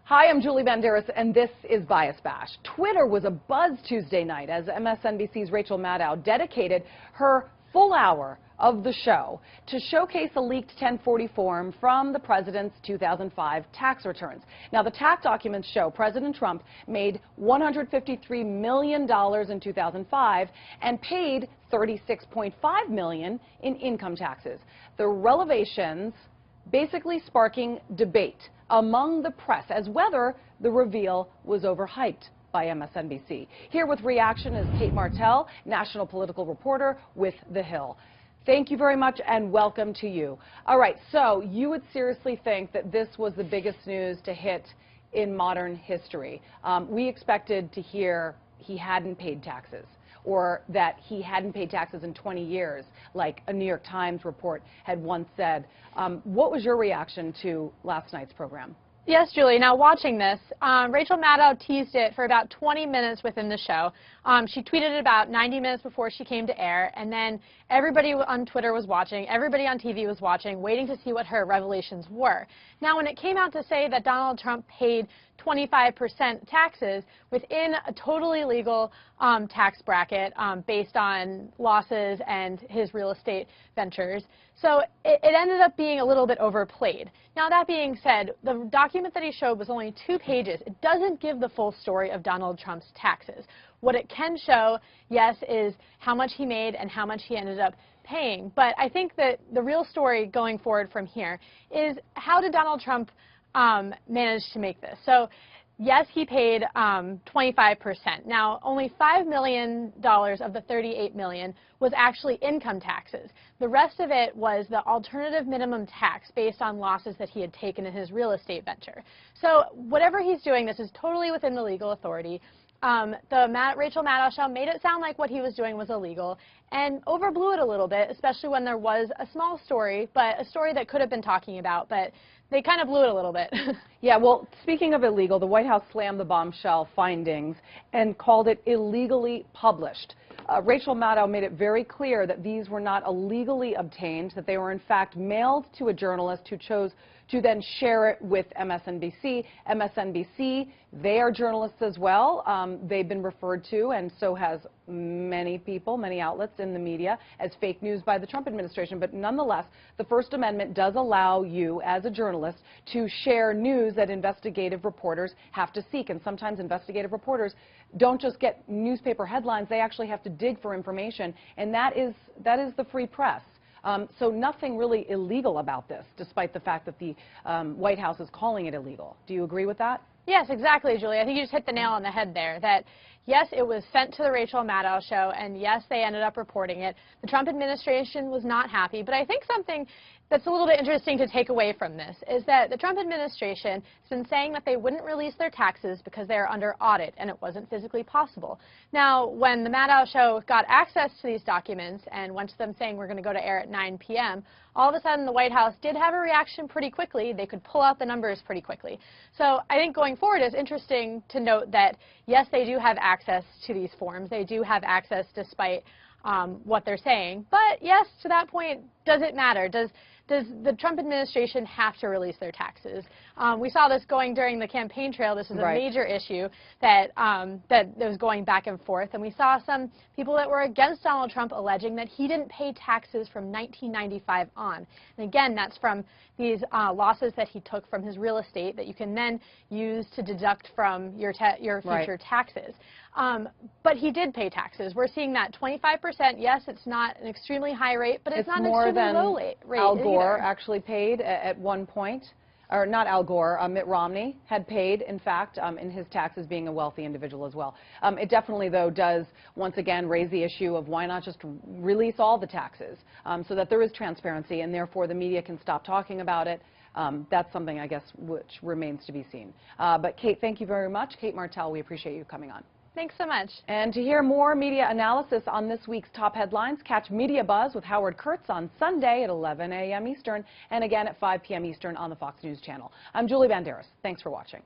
Hi, I'm Julie Banderas, and this is Bias Bash. Twitter was abuzz Tuesday night as MSNBC's Rachel Maddow dedicated her full hour of the show to showcase a leaked 1040 form from the president's 2005 tax returns. Now, the tax documents show President Trump made $153 million in 2005 and paid $36.5 million in income taxes. The revelations basically sparking debate among the press as whether the reveal was overhyped by MSNBC. Here with reaction is Kate Martell, national political reporter with The Hill. Thank you very much and welcome to you. All right, so you would seriously think that this was the biggest news to hit in modern history. We expected to hear he hadn't paid taxes, or that he hadn't paid taxes in 20 years, like a New York Times report had once said. What was your reaction to last night's program? Yes, Julie. Now, watching this, Rachel Maddow teased it for about 20 minutes within the show. She tweeted it about 90 minutes before she came to air, and then everybody on Twitter was watching, everybody on TV was watching, waiting to see what her revelations were. Now, when it came out to say that Donald Trump paid 25% taxes within a totally legal tax bracket based on losses and his real estate ventures. So it ended up being a little bit overplayed. Now, that being said, the document that he showed was only 2 pages. It doesn't give the full story of Donald Trump's taxes. What it can show, yes, is how much he made and how much he ended up paying. But I think that the real story going forward from here is how did Donald Trump manage to make this? So, yes, he paid 25%. Now, only $5 million of the $38 million was actually income taxes. The rest of it was the alternative minimum tax based on losses that he had taken in his real estate venture. So whatever he's doing, this is totally within the legal authority. Rachel Maddow show made it sound like what he was doing was illegal and overblew it a little bit, especially when there was a small story, but a story that could have been talking about, but they kind of blew it a little bit. Yeah, well, speaking of illegal, the White House slammed the bombshell findings and called it illegally published. Rachel Maddow made it very clear that these were not illegally obtained, that they were in fact mailed to a journalist who chose to then share it with MSNBC. MSNBC, they are journalists as well. They've been referred to, and so has many people, many outlets in the media, as fake news by the Trump administration. But nonetheless, the First Amendment does allow you, as a journalist, to share news that investigative reporters have to seek. And sometimes investigative reporters don't just get newspaper headlines, they actually have to dig for information, and that is the free press. So nothing really illegal about this, despite the fact that the White House is calling it illegal. Do you agree with that? Yes, exactly, Julie. I think you just hit the nail on the head there, that yes, it was sent to the Rachel Maddow show, and yes, they ended up reporting it. The Trump administration was not happy, but I think something that's a little bit interesting to take away from this is that the Trump administration has been saying that they wouldn't release their taxes because they are under audit and it wasn't physically possible. Now, when the Maddow show got access to these documents and went to them saying we're going to go to air at 9 p.m., all of a sudden the White House did have a reaction pretty quickly. They could pull out the numbers pretty quickly. So I think going forward it's interesting to note that, yes, they do have access to these forms. They do have access despite what they're saying. But yes, to that point, does it matter? Does the Trump administration have to release their taxes? We saw this going during the campaign trail. This is a major issue that was going back and forth. And we saw some people that were against Donald Trump alleging that he didn't pay taxes from 1995 on. And again, that's from these losses that he took from his real estate that you can then use to deduct from your future taxes. But he did pay taxes. We're seeing that 25%. Yes, it's not an extremely high rate, but it's not an extremely low rate. Al Gore actually paid at one point. Or not Al Gore, Mitt Romney had paid, in fact, in his taxes, being a wealthy individual as well. It definitely, though, does, once again, raise the issue of why not just release all the taxes so that there is transparency and therefore the media can stop talking about it. That's something, I guess, which remains to be seen. But, Kate, thank you very much. Kate Martell, we appreciate you coming on. Thanks so much. And to hear more media analysis on this week's top headlines, catch Media Buzz with Howard Kurtz on Sunday at 11 a.m. Eastern and again at 5 p.m. Eastern on the Fox News Channel. I'm Julie Banderas. Thanks for watching.